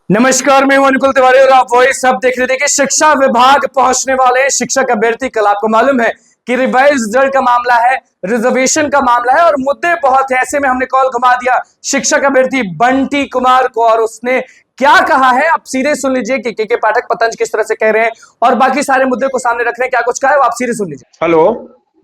नमस्कार, मैं हूं अनुकुल तिवारी और आप वॉइस अब देख रहे थे कि शिक्षा विभाग पहुंचने वाले हैं शिक्षक अभ्यर्थी। कल आपको मालूम है कि रिवाइज रिजल्ट का मामला है, रिजर्वेशन का मामला है और मुद्दे बहुत है। ऐसे में हमने कॉल घुमा दिया शिक्षक अभ्यर्थी बंटी कुमार को और उसने क्या कहा है आप सीधे सुन लीजिए कि के पाठक पतंज किस तरह से कह रहे हैं और बाकी सारे मुद्दे को सामने रख रहे हैं। क्या कुछ कहा है वो आप सीधे सुन लीजिए। हेलो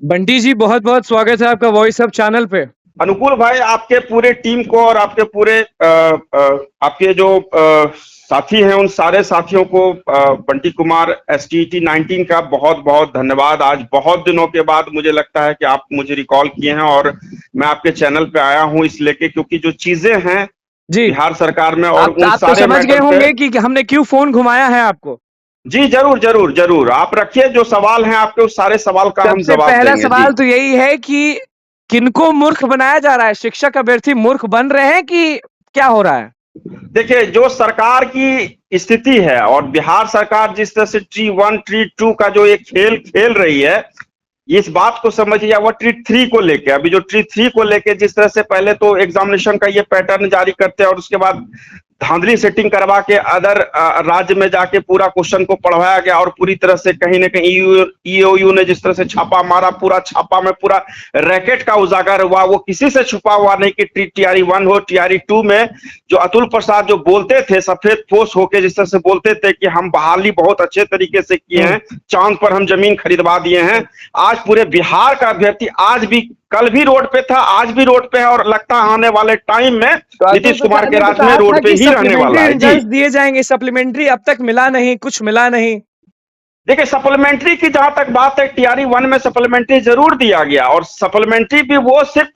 बंटी जी, बहुत बहुत स्वागत है आपका वॉइस अब चैनल पे। अनुकुल भाई, आपके पूरे टीम को और आपके पूरे आपके जो साथी हैं उन सारे साथियों को बंटी कुमार STET 19 का बहुत बहुत धन्यवाद। आज बहुत दिनों के बाद मुझे लगता है कि आप मुझे रिकॉल किए हैं और मैं आपके चैनल पे आया हूं इस लेके क्योंकि जो चीजें हैं जी बिहार सरकार में और उन आप तो सारे समझ गए मैटर होंगे पे। कि हमने क्यों फोन घुमाया है आपको। जी जरूर जरूर जरूर, आप रखिए जो सवाल हैं आपके, उस सारे सवाल का हम सबसे जवाब पहला देंगे। जी सवाल तो यही है कि किनको मूर्ख बनाया जा रहा है? शिक्षक अभ्यर्थी मूर्ख बन रहे हैं कि क्या हो रहा है? देखिए, जो सरकार की स्थिति है और बिहार सरकार जिस तरह से T1 T2 का जो एक खेल खेल रही है, इस बात को समझिए। वह T3 को लेके, अभी जो T3 को लेके जिस तरह से पहले तो एग्जामिनेशन का ये पैटर्न जारी करते हैं और उसके बाद धांधली सेटिंग करवा के अदर राज्य में जाके पूरा क्वेश्चन को पढ़वाया गया और पूरी तरह से कहीं ना कहीं EOU ने जिस तरह से छापा मारा, पूरा छापा में पूरा रैकेट का उजागर हुआ। वो किसी से छुपा हुआ नहीं कि TRE 1 हो TRE 2 में जो अतुल प्रसाद जो बोलते थे सफेद पोश होके, जिस तरह से बोलते थे कि हम बहाली बहुत अच्छे तरीके से किए हैं, चांद पर हम जमीन खरीदवा दिए हैं। आज पूरे बिहार का अभ्यर्थी आज भी, कल भी रोड पे था, आज भी रोड पे है और लगता है आने वाले टाइम में नीतीश कुमार के राज में रोड पे ही रहने वाला है। जी दिए जाएंगे सप्लीमेंट्री, अब तक मिला नहीं, कुछ मिला नहीं। देखिए, सप्लीमेंट्री की जहां तक बात है, TRE 1 में सप्लीमेंट्री जरूर दिया गया और सप्लीमेंट्री भी वो सिर्फ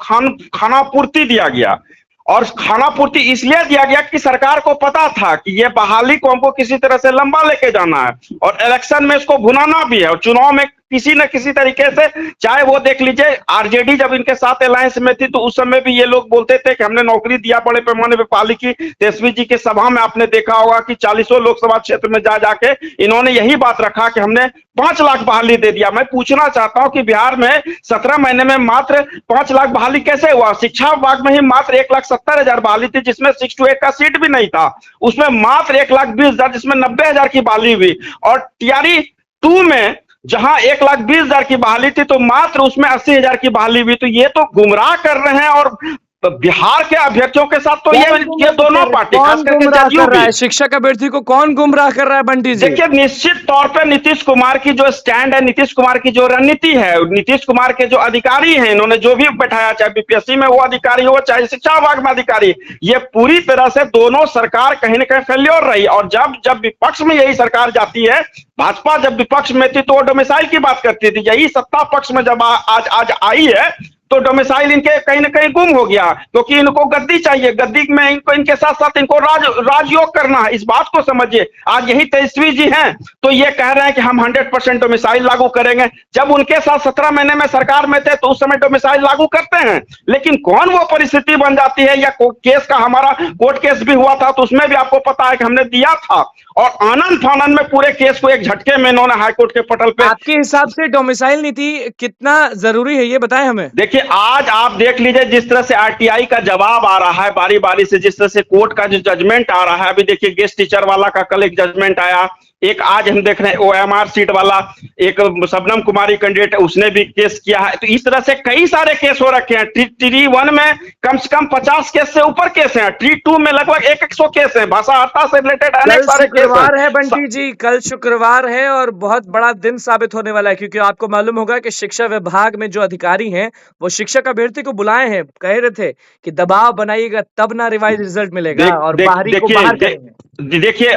खाना पूर्ति दिया गया और खाना पूर्ति इसलिए दिया गया कि सरकार को पता था कि ये बहाली को हमको किसी तरह से लंबा लेके जाना है और इलेक्शन में इसको भुनाना भी है और चुनाव में किसी न किसी तरीके से, चाहे वो देख लीजिए RJD जब इनके साथ अलायंस में थी तो उस समय भी ये लोग बोलते थे कि हमने नौकरी दिया बड़े पैमाने पे पाली की। तेजस्वी जी के सभा में आपने देखा होगा कि 40 लोकसभा क्षेत्र में जा जाके इन्होंने यही बात रखा कि हमने 5 लाख बहाली दे दिया। मैं पूछना चाहता हूं कि बिहार में 17 महीने में मात्र 5 लाख बहाली कैसे हुआ? शिक्षा विभाग में ही मात्र 1,70,000 बहाली थी जिसमें 6 to 8 का सीट भी नहीं था, उसमें मात्र 1,20,000 जिसमें 90,000 की बहाली हुई और TRE 2 में जहां 1,20,000 की बहाली थी तो मात्र उसमें 80,000 की बहाली हुई। तो ये तो गुमराह कर रहे हैं और बिहार के अभ्यर्थियों के साथ तो ये दोनों पार्टी, खास करके जदयू भी। शिक्षक अभ्यर्थी को कौन गुमराह कर रहा है बंटी जी? देखिए, निश्चित तौर पर नीतीश कुमार की जो स्टैंड है, नीतीश कुमार की जो रणनीति है, नीतीश कुमार के जो अधिकारी हैं, इन्होंने जो भी बैठाया, चाहे BPSC में वो अधिकारी हो चाहे शिक्षा विभाग में अधिकारी, ये पूरी तरह से दोनों सरकार कहीं ना कहीं फेल्योर रही। और जब जब विपक्ष में यही सरकार जाती है, भाजपा जब विपक्ष में थी तो वो डोमिसाइल की बात करती थी, यही सत्ता पक्ष में जब आज आई है तो डोमिसाइल इनके कहीं ना कहीं गुम हो गया क्योंकि इनको गद्दी चाहिए। गद्दी में इनको, इनके साथ साथ इनको राजयोग करना है, इस बात को समझिए। आज यही तेजस्वी जी हैं तो ये कह रहे हैं कि हम 100% डोमिसाइल लागू करेंगे। जब उनके साथ 17 महीने में सरकार में थे तो उस समय डोमिसाइल लागू करते हैं, लेकिन कौन वो परिस्थिति बन जाती है, या केस का हमारा कोर्ट केस भी हुआ था तो उसमें भी आपको पता है कि हमने दिया था और आनंद फानंद में पूरे केस को एक झटके में इन्होंने हाईकोर्ट के पटल पे। आपके हिसाब से डोमिसाइल नीति कितना जरूरी है ये बताएं हमें। देखिए, आज आप देख लीजिए जिस तरह से RTI का जवाब आ रहा है बारी बारी से, जिस तरह से कोर्ट का जो जजमेंट आ रहा है, अभी देखिए गेस्ट टीचर वाला का कल एक जजमेंट आया, एक आज हम देख रहे हैं OMR सीट वाला एक शबनम कुमारी कैंडिडेट उसने भी केस किया है। तो इस तरह से कई सारे केस हो रखे हैं। TRE 1 में कम से कम 50 केस से ऊपर केस हैं, TRE 2 में लगभग 100 केस हैं, भाषा हत्या से रिलेटेड अनेक सारे केस है बंटी जी, कल शुक्रवार है और बहुत बड़ा दिन साबित होने वाला है क्योंकि आपको मालूम होगा कि शिक्षा विभाग में जो अधिकारी हैं वो शिक्षक अभ्यर्थी को बुलाए हैं, कह रहे थे कि दबाव बनाइएगा तब ना रिवाइज रिजल्ट मिलेगा और बाहरी को बाहर करेंगे। देखिए,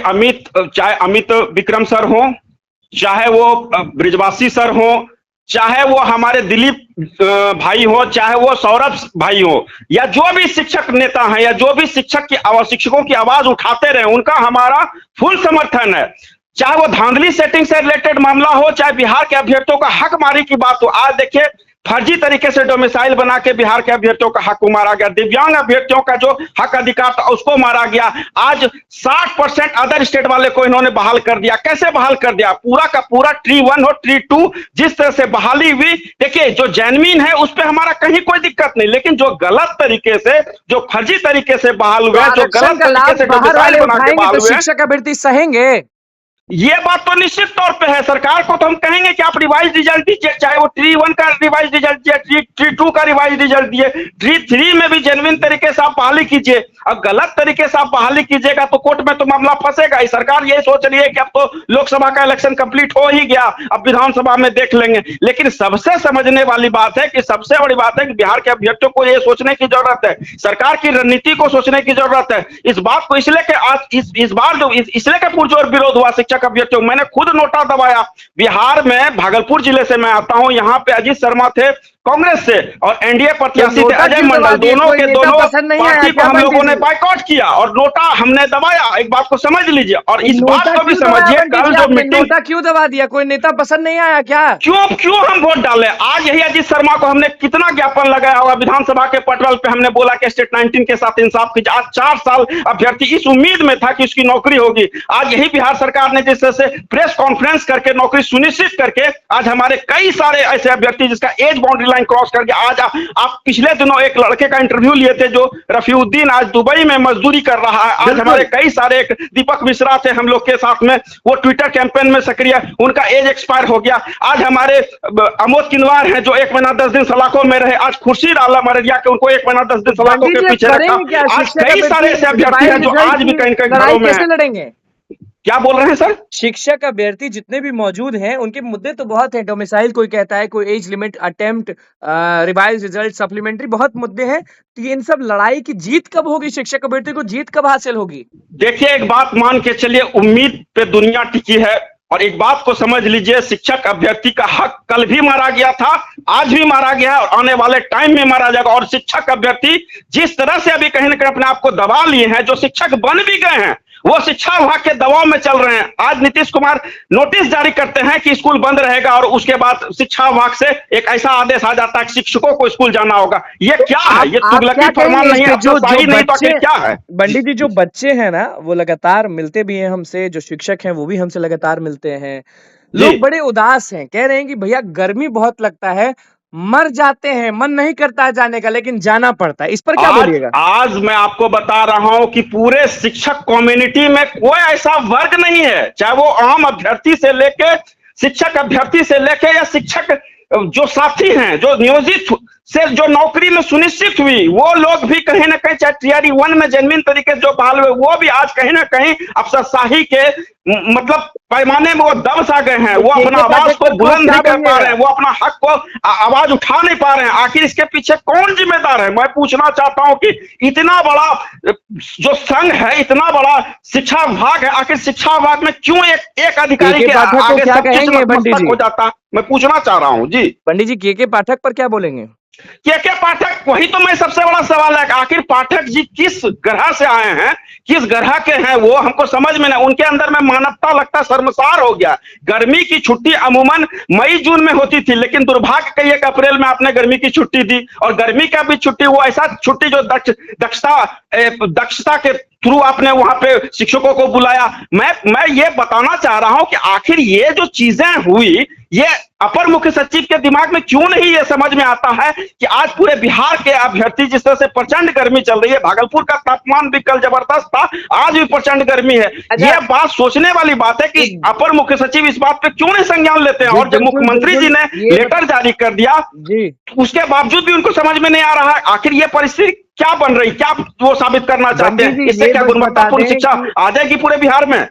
चाहे अमित विक्रम सर हो, चाहे वो ब्रिजवासी सर हो, चाहे वो हमारे दिलीप भाई हो, चाहे वो सौरभ भाई हो, या जो भी शिक्षक नेता हैं या जो भी शिक्षकों की आवाज उठाते रहे, उनका हमारा फुल समर्थन है। चाहे वो धांधली सेटिंग से रिलेटेड मामला हो, चाहे बिहार के अभ्यर्थियों का हक मारी की बात हो। आज देखिए फर्जी तरीके से डोमिसाइल बना के बिहार के अभ्यर्थियों का हक को मारा गया, दिव्यांग अभ्यर्थियों का जो हक अधिकार था उसको मारा गया। आज 60% अदर स्टेट वाले को इन्होंने बहाल कर दिया। कैसे बहाल कर दिया? पूरा का पूरा ट्री 1 और ट्री 2 जिस तरह से बहाली हुई, देखिए जो जेन्युइन है उस पर हमारा कहीं कोई दिक्कत नहीं, लेकिन जो गलत तरीके से, जो फर्जी तरीके से बहाल हुए, जो गलत तरीके से डोमिसाइल बना के बहाल हुए, शिक्षक अभ्यर्थी सहेंगे। ये बात तो निश्चित तौर पे है। सरकार को तो हम कहेंगे कि आप रिवाइज रिजल्ट दीजिए, चाहे वो ट्री 1 का रिवाइज रिजल्ट दिए, ट्री 2 का रिवाइज रिजल्ट दिए, ट्री 3 में भी जेन्युइन तरीके से आप बहाली कीजिए। अब गलत तरीके से आप बहाली कीजिएगा तो कोर्ट में तो मामला फंसेगा ही। सरकार ये सोच रही है कि अब तो लोकसभा का इलेक्शन कंप्लीट हो ही गया, अब विधानसभा में देख लेंगे। लेकिन सबसे समझने वाली बात है कि सबसे बड़ी बात है कि बिहार के अभ्यर्थियों को ये सोचने की जरूरत है, सरकार की रणनीति को सोचने की जरूरत है। इस बात को इसलिए कि आज इस बार जो इसलिए का पुरजोर विरोध हुआ शिक्षक अभ्यर्थियों, मैंने खुद नोटा दबाया। बिहार में भागलपुर जिले से मैं आता हूं, यहाँ पे अजीत शर्मा थे कांग्रेस से और एनडीए प्रत्याशी थे अजय मंडल, दोनों के दोनों पार्टी को हम लोगों ने बाइकआउट किया और नोटा हमने दबाया। एक बात को समझ लीजिए और इस बात को भी समझिए, कल जो मीटिंग, नोटा क्यों दबा दिया? कोई नेता पसंद नहीं आया क्या? क्यों हम वोट डाले? आज यही अजीत शर्मा को हमने कितना ज्ञापन लगाया होगा विधानसभा के पटल पे, हमने बोला कि स्टेट 19 के साथ इंसाफ कीजिए। आज 4 साल अभ्यर्थी इस उम्मीद में था कि उसकी नौकरी होगी। आज यही बिहार सरकार ने जिस तरह से प्रेस कॉन्फ्रेंस करके नौकरी सुनिश्चित करके आज हमारे कई सारे ऐसे अभ्यर्थी जिसका एज बाउंड्री लाइन क्रॉस कर गया। आज आप पिछले दिनों एक लड़के का इंटरव्यू लिए थे जो रफीउद्दीन, आज दुबई में मजदूरी कर रहा है। आज हमारे कई सारे, एक दीपक मिश्रा थे हम लोग के साथ में, वो ट्विटर कैंपेन में सक्रिय, उनका एज एक्सपायर हो गया। आज हमारे अमोद किनवार हैं जो 1 महीना 10 दिन सलाखों में रहे। आज खुर्शीद आलम अररिया के, उनको 1 महीना 10 दिन सलाखों के पीछे रखा। आज कई सारे ऐसे अभ्यर्थी हैं जो आज भी कहीं कहीं घरों में लड़ेंगे। क्या बोल रहे हैं सर? शिक्षक अभ्यर्थी जितने भी मौजूद हैं उनके मुद्दे तो बहुत हैं। डोमिसाइल कोई कहता है, कोई age limit, attempt, revise result, supplementary, बहुत मुद्दे हैं। तो इन सब लड़ाई की जीत कब होगी? शिक्षक अभ्यर्थी को जीत कब हासिल होगी? देखिए एक बात मान के चलिए, उम्मीद पे दुनिया टिकी है और एक बात को समझ लीजिए, शिक्षक अभ्यर्थी का हक कल भी मारा गया था, आज भी मारा गया और आने वाले टाइम में मारा जाएगा। और शिक्षक अभ्यर्थी जिस तरह से अभी कहीं ना कहीं अपने आप को दबा लिए हैं, जो शिक्षक बन भी गए हैं वो शिक्षा विभाग के दबाव में चल रहे हैं। आज नीतीश कुमार नोटिस जारी करते हैं कि स्कूल बंद रहेगा और उसके बाद शिक्षा विभाग से एक ऐसा आदेश आ जाता है कि शिक्षकों को स्कूल जाना होगा। ये क्या है? ये तुगलकी फरमान नहीं है, जो सही नहीं तो आखिर क्या है? बंडी जी, जो बच्चे हैं ना वो लगातार मिलते भी हैं हमसे, जो शिक्षक हैं वो भी हमसे लगातार मिलते हैं। लोग बड़े उदास हैं, कह रहे हैं कि भैया गर्मी बहुत लगता है, मर जाते हैं, मन नहीं करता है जाने का, लेकिन जाना पड़ता है। इस पर क्या बोलिएगा? आज मैं आपको बता रहा हूं कि पूरे शिक्षक कम्युनिटी में कोई ऐसा वर्ग नहीं है, चाहे वो आम अभ्यर्थी से लेके, शिक्षक अभ्यर्थी से लेके या शिक्षक जो साथी हैं, जो नियोजित से जो नौकरी में सुनिश्चित हुई, वो लोग भी कहीं ना कहीं, चाहे टीआरई 1 में जेन्युइन तरीके से जो बहाल हुए, वो भी आज कहीं ना कहीं अफसरशाही के मतलब पैमाने में वो दब सा गए हैं। वो अपना आवाज को बुलंद नहीं कर पा रहे हैं, वो अपना हक को आवाज उठा नहीं पा रहे हैं। आखिर इसके पीछे कौन जिम्मेदार है? मैं पूछना चाहता हूं कि इतना बड़ा जो संघ है, इतना बड़ा शिक्षा विभाग है, आखिर शिक्षा विभाग में क्यों एक अधिकारी के आगे सब चीज हो जाता? मैं पूछना चाह रहा हूं जी। पंडित जी, के पाठक पर क्या बोलेंगे? के पाठक, वही तो मैं सबसे बड़ा सवाल है, आखिर पाठक जी किस ग्रह से आए हैं, किस ग्रह के हैं, वो हमको समझ में नहीं। उनके अंदर में मानवता लगता शर्मसार हो गया। गर्मी की छुट्टी अमूमन मई जून में होती थी, लेकिन दुर्भाग्य कई 1 अप्रैल में आपने गर्मी की छुट्टी दी। और गर्मी का भी छुट्टी वो ऐसा छुट्टी जो दक्षता के थ्रू आपने वहां पे शिक्षकों को बुलाया। मैं ये बताना चाह रहा हूं कि आखिर ये जो चीजें हुई, ये अपर मुख्य सचिव के दिमाग में क्यों नहीं ये समझ में आता है कि आज पूरे बिहार के अभ्यर्थी, जिस तरह से प्रचंड गर्मी चल रही है, भागलपुर का तापमान भी कल जबरदस्त था, आज भी प्रचंड गर्मी है। ये बात सोचने वाली बात है कि अपर मुख्य सचिव इस बात पे क्यों नहीं संज्ञान लेते हैं। और जब मुख्यमंत्री जी ने लेटर जारी कर दिया, उसके बावजूद भी उनको समझ में नहीं आ रहा है आखिर ये परिस्थिति क्या बन रही, क्या वो साबित करना चाहते हैं, इससे क्या गुणवत्तापूर्ण शिक्षा आ जाएगी पूरे बिहार में?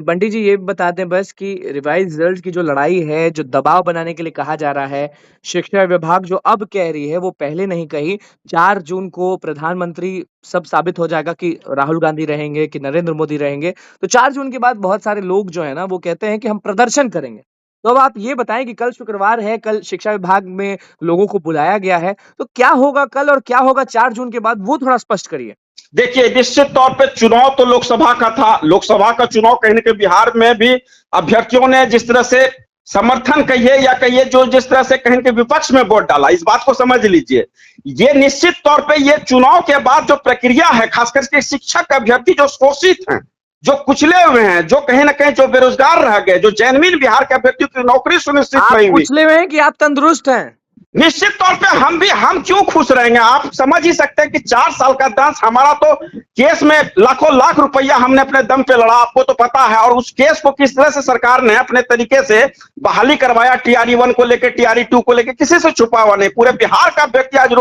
बंटी जी, ये बता दें बस कि रिवाइज रिजल्ट की जो लड़ाई है, जो दबाव बनाने के लिए कहा जा रहा है, शिक्षा विभाग जो अब कह रही है वो पहले नहीं कही। 4 जून को प्रधानमंत्री सब साबित हो जाएगा कि राहुल गांधी रहेंगे कि नरेंद्र मोदी रहेंगे। तो 4 जून के बाद बहुत सारे लोग जो है ना वो कहते हैं कि हम प्रदर्शन करेंगे। तो अब आप ये बताएं कि कल शुक्रवार है, कल शिक्षा विभाग में लोगों को बुलाया गया है, तो क्या होगा कल और क्या होगा 4 जून के बाद, वो थोड़ा स्पष्ट करिए। देखिए निश्चित तौर पे चुनाव तो लोकसभा का था, लोकसभा का चुनाव कहीं ना कहीं बिहार में भी अभ्यर्थियों ने जिस तरह से समर्थन कहिए या कहिए जो जिस तरह से कहें कि विपक्ष में वोट डाला, इस बात को समझ लीजिए। ये निश्चित तौर पे ये चुनाव के बाद जो प्रक्रिया है, खास करके शिक्षक अभ्यर्थी जो शोषित हैं, जो कुचले हुए हैं, जो कहीं ना कहीं जो बेरोजगार रह गए, जो जेन्युइन बिहार के अभ्यर्थियों की नौकरी सुनिश्चित नहीं हुई। कुचले हुए हैं कि आप तंदुरुस्त हैं? निश्चित तौर पे हम क्यों खुश रहेंगे? आप समझ ही सकते हैं कि 4 साल का दंश, हमारा तो केस में लाखों लाख रुपया हमने अपने दम पे लड़ा, आपको तो पता है। और उस केस को किस तरह से सरकार ने अपने तरीके से बहाली करवाया, टीआरई 1 को लेकर, टीआरई 2 को लेकर, किसी से छुपा हुआ नहीं। पूरे बिहार का व्यक्ति आज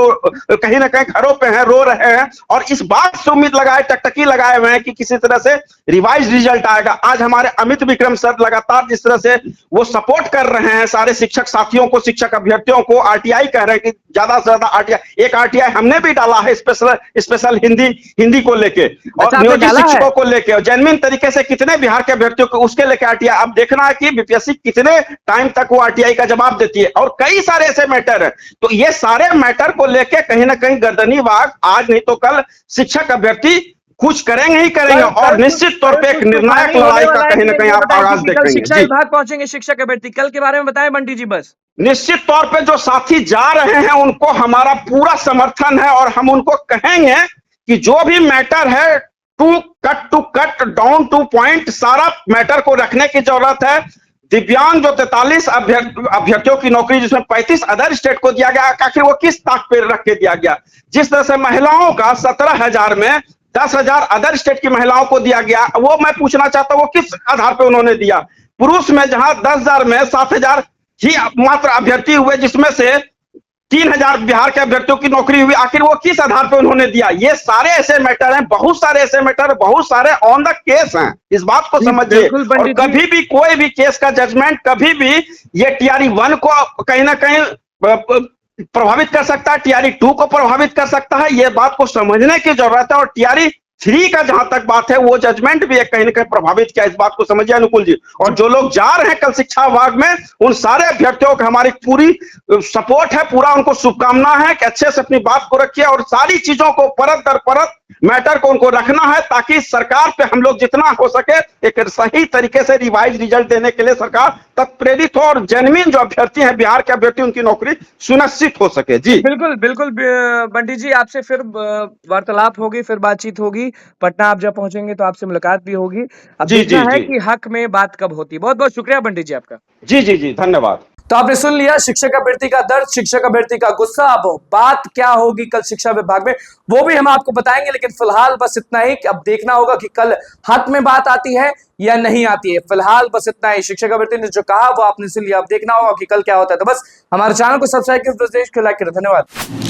कहीं ना कहीं घरों पे है, रो रहे हैं और इस बात से उम्मीद लगाए, टकटकी लगाए हुए हैं कि किसी तरह से रिवाइज रिजल्ट आएगा। आज हमारे अमित विक्रम सर लगातार जिस तरह से वो सपोर्ट कर रहे हैं सारे शिक्षक साथियों को, शिक्षक अभ्यर्थियों को, आरटीआई कह रहे हैं कि ज्यादा से ज्यादा आरटीआई, एक आरटीआई हमने भी डाला है स्पेशल हिंदी को लेके और नियोजित शिक्षकों को लेके, और जेन्युइन तरीके से कितने बिहार के अभ्यर्थियों को उसके लेके आरटीआई। अब देखना है कि बीपीएससी कितने टाइम तक वो आरटीआई का जवाब देती है। और कई सारे ऐसे मैटर है, तो ये सारे मैटर को लेके कहीं ना कहीं गर्दनी वाग आज नहीं तो कल शिक्षक अभ्यर्थी कुछ करेंगे ही करेंगे और निश्चित तौर पे एक निर्णायक लड़ाई का कहीं ना कहीं आप आगाज देखेंगे। शिक्षा विभाग पहुंचेंगे शिक्षक अभ्यर्थी, कल के बारे में बताएं बंटी जी बस। निश्चित तौर पे जो साथी जा रहे हैं उनको हमारा पूरा समर्थन है और हम उनको कहेंगे कि जो भी मैटर है to cut down to point, सारा मैटर को रखने की जरूरत है। दिव्यांग जो 43 अभ्यर्थियों की नौकरी जिसमें 35 अदर स्टेट को दिया गया, आखिर वो किस ताक पे रख के दिया गया? जिस तरह से महिलाओं का 17,000 में 10,000 अदर स्टेट की महिलाओं को दिया गया, वो मैं पूछना चाहता हूं वो किस आधार पे उन्होंने दिया? पुरुष में जहां 10,000 में 7,000 ही मात्र अभ्यर्थी हुए, जिसमें से 3,000 बिहार के अभ्यर्थियों की नौकरी हुई, आखिर वो किस आधार पे उन्होंने दिया? ये सारे ऐसे मैटर हैं, बहुत सारे ऐसे मैटर, बहुत सारे ऑन द केस हैं, इस बात को समझिए। और कभी भी कोई भी केस का जजमेंट कभी भी ये टीआरई 1 को कहीं ना कहीं प्रभावित कर सकता है, टीआरई 2 को प्रभावित कर सकता है, ये बात को समझने की जरूरत है। और टीआरई 3 का जहां तक बात है, वो जजमेंट भी कहीं ना कहीं प्रभावित किया, इस बात को समझिए अनुकूल जी। और जो लोग जा रहे हैं कल शिक्षा विभाग में, उन सारे अभ्यर्थियों को हमारी पूरी सपोर्ट है, पूरा उनको शुभकामना है कि अच्छे से अपनी बात को रखिए और सारी चीजों को परत दर परत मैटर को उनको रखना है, ताकि सरकार पे हम लोग जितना हो सके एक सही तरीके से रिवाइज रिजल्ट देने के लिए सरकार तक प्रेरित हो और जेन्युइन जो अभ्यर्थी हैं, बिहार के अभ्यर्थी, उनकी नौकरी सुनिश्चित हो सके। जी बिल्कुल बिल्कुल बंटी जी, आपसे फिर वार्तालाप होगी, फिर बातचीत होगी। पटना आप जब पहुंचेंगे तो आपसे मुलाकात भी होगी। अब देखना है कि हक में बात कब होती है। बहुत बहुत शुक्रिया बंटी जी आपका। जी धन्यवाद। तो आपने सुन लिया शिक्षक अभ्यर्थी का दर्द, शिक्षक अभ्यर्थी का गुस्सा। अब बात क्या होगी कल शिक्षा विभाग में, वो भी हम आपको बताएंगे, लेकिन फिलहाल बस इतना ही कि अब देखना होगा कि कल हक में बात आती है या नहीं आती है। फिलहाल बस इतना ही, शिक्षक अभ्यर्थी ने जो कहा वो आपने सुन लिया। अब देखना होगा कि कल क्या होता है। तो बस हमारे चैनल को सब्सक्राइब करें, लाइक करें। धन्यवाद।